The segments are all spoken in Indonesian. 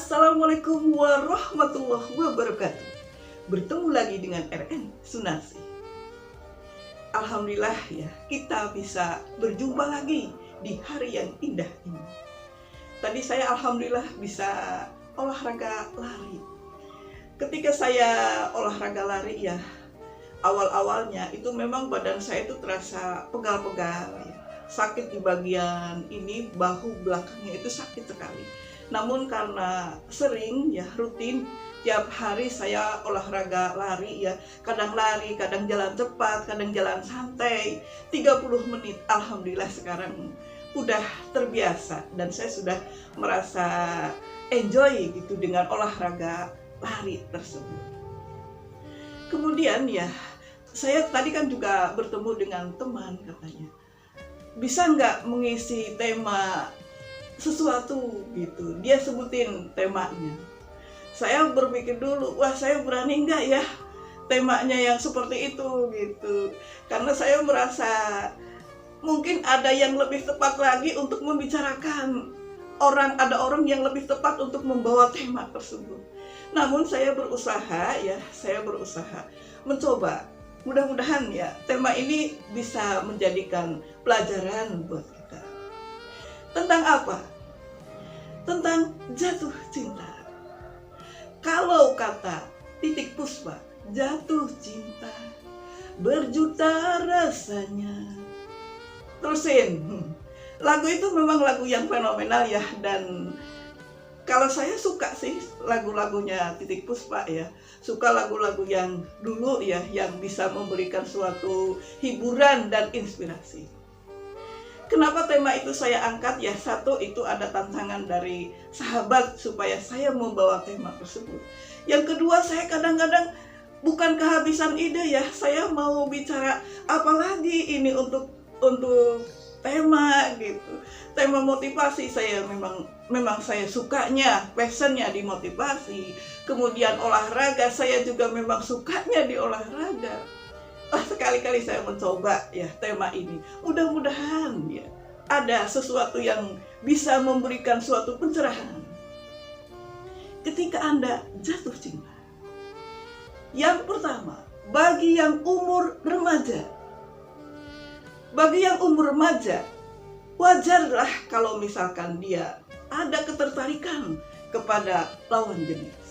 Assalamualaikum warahmatullahi wabarakatuh. Bertemu lagi dengan RN Sunarsi. Alhamdulillah ya, kita bisa berjumpa lagi di hari yang indah ini. Tadi saya alhamdulillah bisa olahraga lari. Ketika saya olahraga lari ya, awal-awalnya itu memang badan saya itu terasa pegal-pegal ya. Sakit di bagian ini, bahu belakangnya itu sakit sekali. Namun karena sering ya, rutin tiap hari saya olahraga lari ya, kadang lari, kadang jalan cepat, kadang jalan santai 30 menit. Alhamdulillah sekarang udah terbiasa dan saya sudah merasa enjoy gitu dengan olahraga lari tersebut. Kemudian ya, saya tadi kan juga bertemu dengan teman, katanya bisa nggak mengisi tema sesuatu gitu. Dia sebutin temanya. Saya berpikir dulu, wah saya berani nggak ya temanya yang seperti itu gitu. Karena saya merasa mungkin ada yang lebih tepat lagi untuk membicarakan ada orang yang lebih tepat untuk membawa tema tersebut. Namun saya berusaha mencoba. Mudah-mudahan ya tema ini bisa menjadikan pelajaran buat kita. Tentang apa? Tentang jatuh cinta. Kalau kata Titik Puspa, jatuh cinta berjuta rasanya. Terusin. Lagu itu memang lagu yang fenomenal ya, dan kalau saya suka sih lagu-lagunya Titik Puspa ya. Suka lagu-lagu yang dulu ya, yang bisa memberikan suatu hiburan dan inspirasi. Kenapa tema itu saya angkat ya? Satu, itu ada tantangan dari sahabat supaya saya membawa tema tersebut. Yang kedua, saya kadang-kadang bukan kehabisan ide ya. Saya mau bicara apa lagi ini untuk tema gitu. Tema motivasi saya memang saya sukanya, passionnya di motivasi. Kemudian olahraga, saya juga memang sukanya di olahraga. Sekali-kali saya mencoba ya tema ini. Mudah-mudahan ya ada sesuatu yang bisa memberikan suatu pencerahan ketika Anda jatuh cinta. Yang pertama, bagi yang umur remaja. Bagi yang umur remaja, wajarlah kalau misalkan dia ada ketertarikan kepada lawan jenis.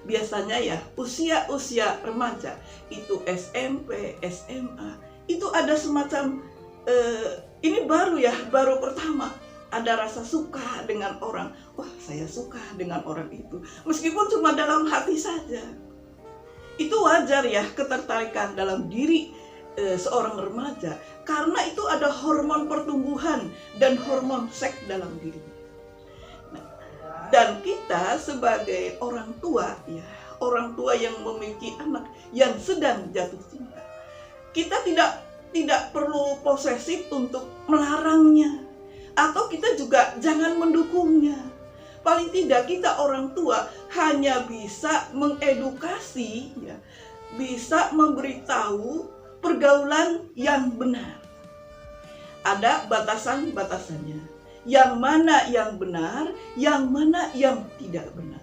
Biasanya ya usia remaja itu SMP, SMA itu ada semacam ini baru pertama ada rasa suka dengan orang. Wah, saya suka dengan orang itu meskipun cuma dalam hati saja. Itu wajar ya, ketertarikan dalam diri seorang remaja, karena itu ada hormon pertumbuhan dan hormon seks dalam dirinya. Dan kita sebagai orang tua ya, orang tua yang memiliki anak yang sedang jatuh cinta, kita tidak perlu posesif untuk melarangnya, atau kita juga jangan mendukungnya. Paling tidak kita orang tua hanya bisa mengedukasi ya, bisa memberitahu pergaulan yang benar. Ada batasan-batasannya. Yang mana yang benar, yang mana yang tidak benar.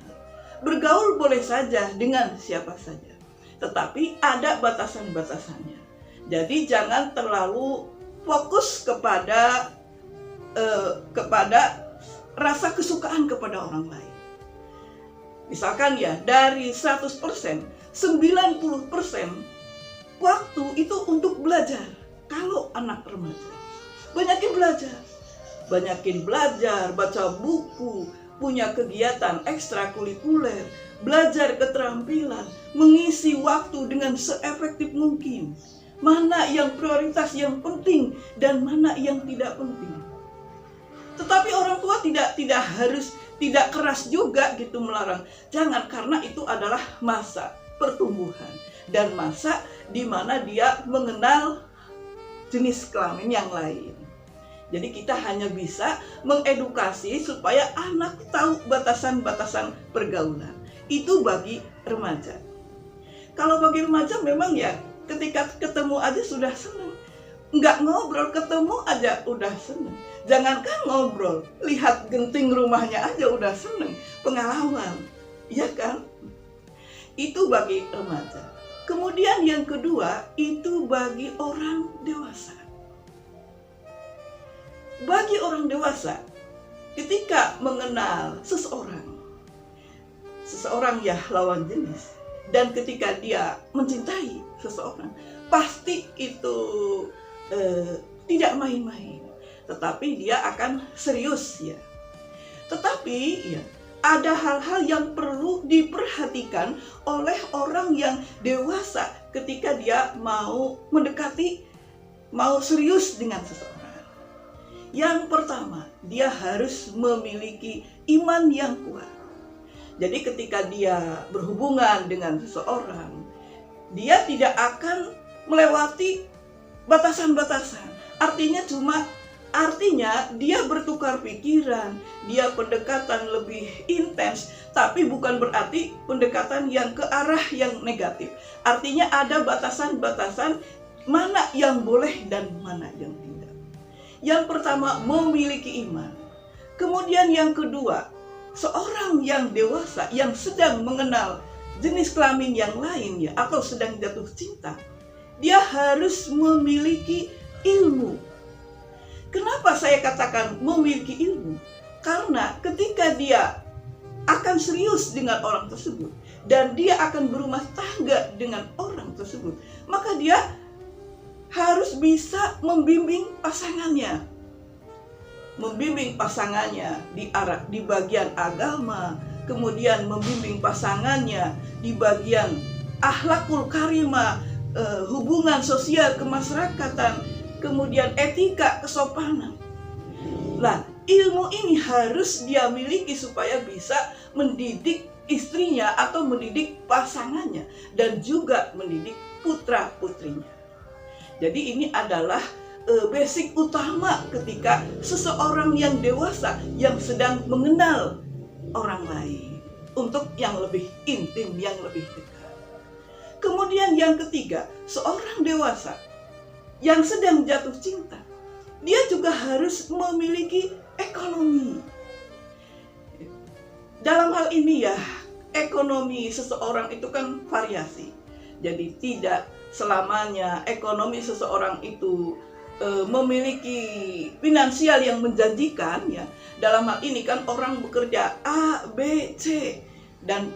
Bergaul boleh saja dengan siapa saja, tetapi ada batasan-batasannya. Jadi jangan terlalu fokus kepada rasa kesukaan kepada orang lain. Misalkan ya, dari 100%, 90% waktu itu untuk belajar. Kalau anak remaja, banyakin belajar, baca buku, punya kegiatan ekstrakurikuler, belajar keterampilan, mengisi waktu dengan seefektif mungkin. Mana yang prioritas yang penting dan mana yang tidak penting. Tetapi orang tua tidak keras juga gitu melarang. Jangan, karena itu adalah masa pertumbuhan dan masa di mana dia mengenal jenis kelamin yang lain. Jadi kita hanya bisa mengedukasi supaya anak tahu batasan-batasan pergaulan. Itu bagi remaja. Kalau bagi remaja memang ya ketika ketemu aja sudah senang. Nggak ngobrol, ketemu aja udah senang. Jangankan ngobrol, lihat genting rumahnya aja udah senang. pengalaman, ya kan? Itu bagi remaja. Kemudian yang kedua, itu bagi orang dewasa. Bagi orang dewasa, ketika mengenal seseorang ya lawan jenis, dan ketika dia mencintai seseorang, pasti itu tidak main-main, tetapi dia akan serius ya. Tetapi ya, ada hal-hal yang perlu diperhatikan oleh orang yang dewasa ketika dia mau mendekati, mau serius dengan seseorang. Yang pertama, dia harus memiliki iman yang kuat. Jadi ketika dia berhubungan dengan seseorang, dia tidak akan melewati batasan-batasan. Artinya dia bertukar pikiran, dia pendekatan lebih intens, tapi bukan berarti pendekatan yang ke arah yang negatif. Artinya ada batasan-batasan mana yang boleh dan mana yang tidak. Yang pertama, memiliki iman. Kemudian yang kedua, seorang yang dewasa yang sedang mengenal jenis kelamin yang lain ya, atau sedang jatuh cinta, dia harus memiliki ilmu. Kenapa saya katakan memiliki ilmu? Karena ketika dia akan serius dengan orang tersebut dan dia akan berumah tangga dengan orang tersebut, maka dia harus bisa membimbing pasangannya. Membimbing pasangannya di bagian agama, kemudian membimbing pasangannya di bagian akhlakul karimah, hubungan sosial kemasyarakatan, kemudian etika kesopanan. Nah, ilmu ini harus dia miliki supaya bisa mendidik istrinya atau mendidik pasangannya dan juga mendidik putra-putrinya. Jadi ini adalah basic utama ketika seseorang yang dewasa yang sedang mengenal orang lain untuk yang lebih intim, yang lebih dekat. Kemudian yang ketiga, seorang dewasa yang sedang jatuh cinta, dia juga harus memiliki ekonomi. Dalam hal ini ya, ekonomi seseorang itu kan variasi. Jadi tidak selamanya ekonomi seseorang itu memiliki finansial yang menjanjikan ya. Dalam hal ini kan orang bekerja A, B, C, dan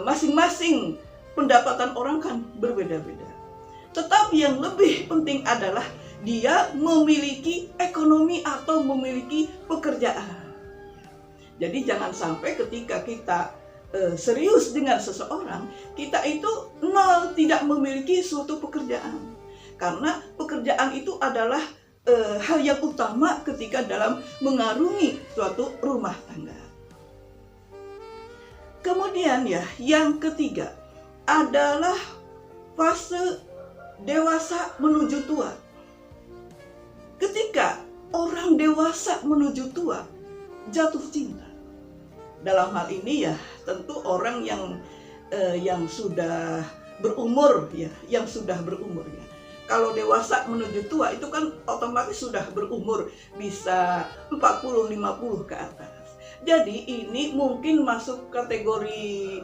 masing-masing pendapatan orang kan berbeda-beda. Tetapi yang lebih penting adalah dia memiliki ekonomi atau memiliki pekerjaan. Jadi jangan sampai ketika kita serius dengan seseorang, kita itu tidak memiliki suatu pekerjaan. Karena pekerjaan itu adalah hal yang utama ketika dalam mengarungi suatu rumah tangga. Kemudian ya, yang ketiga adalah fase dewasa menuju tua. Ketika orang dewasa menuju tua, jatuh cinta. Dalam hal ini ya, tentu orang yang sudah berumur ya, Kalau dewasa menuju tua itu kan otomatis sudah berumur, bisa 40-50 ke atas. Jadi ini mungkin masuk kategori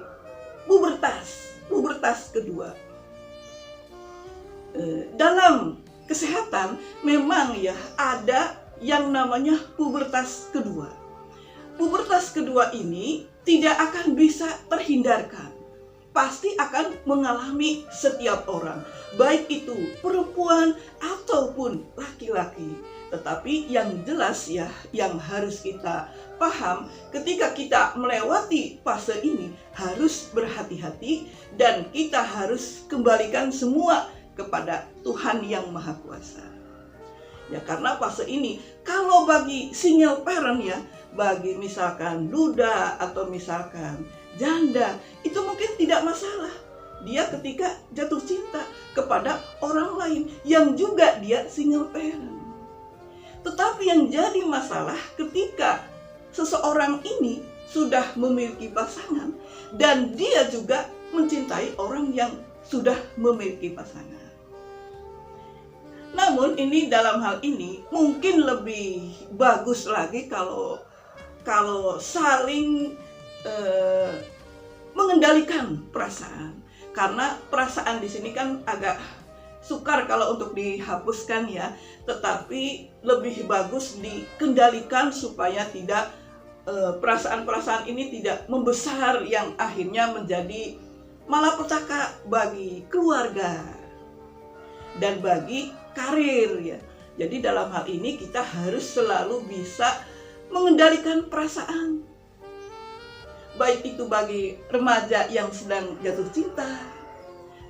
pubertas kedua. Dalam kesehatan memang ya ada yang namanya pubertas kedua. Pubertas kedua ini tidak akan bisa terhindarkan. Pasti akan mengalami setiap orang, baik itu perempuan ataupun laki-laki. Tetapi yang jelas ya, yang harus kita paham ketika kita melewati fase ini harus berhati-hati dan kita harus kembalikan semua kepada Tuhan yang Maha Kuasa. Ya, karena fase ini kalau bagi single parent ya, bagi misalkan duda atau misalkan janda, itu mungkin tidak masalah. Dia ketika jatuh cinta kepada orang lain yang juga dia single parent. Tetapi yang jadi masalah ketika seseorang ini sudah memiliki pasangan dan dia juga mencintai orang yang sudah memiliki pasangan. Namun ini dalam hal ini mungkin lebih bagus lagi kalau saling eh, mengendalikan perasaan. Karena perasaan di sini kan agak sukar kalau untuk dihapuskan ya, tetapi lebih bagus dikendalikan supaya tidak perasaan-perasaan ini tidak membesar yang akhirnya menjadi malapetaka bagi keluarga dan bagi karir ya. Jadi dalam hal ini kita harus selalu bisa mengendalikan perasaan. Baik itu bagi remaja yang sedang jatuh cinta,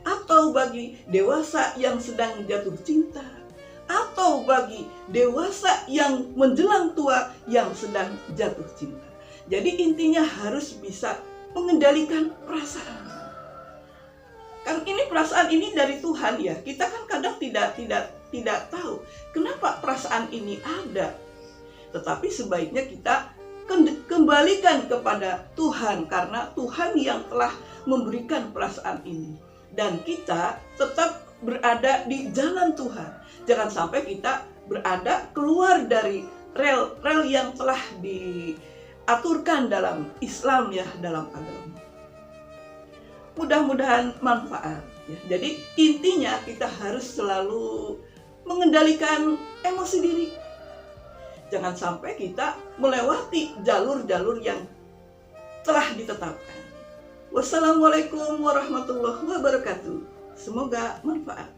atau bagi dewasa yang sedang jatuh cinta, atau bagi dewasa yang menjelang tua yang sedang jatuh cinta. Jadi intinya harus bisa mengendalikan perasaan. Kan ini perasaan ini dari Tuhan ya. Kita kan kadang tidak tahu kenapa perasaan ini ada. Tetapi sebaiknya kita kembalikan kepada Tuhan, karena Tuhan yang telah memberikan perasaan ini, dan kita tetap berada di jalan Tuhan. Jangan sampai kita berada keluar dari rel yang telah diaturkan dalam Islam ya, dalam agama. Mudah-mudahan manfaat ya. Jadi intinya kita harus selalu mengendalikan emosi diri. Jangan sampai kita melewati jalur-jalur yang telah ditetapkan. Wassalamualaikum warahmatullahi wabarakatuh. Semoga manfaat.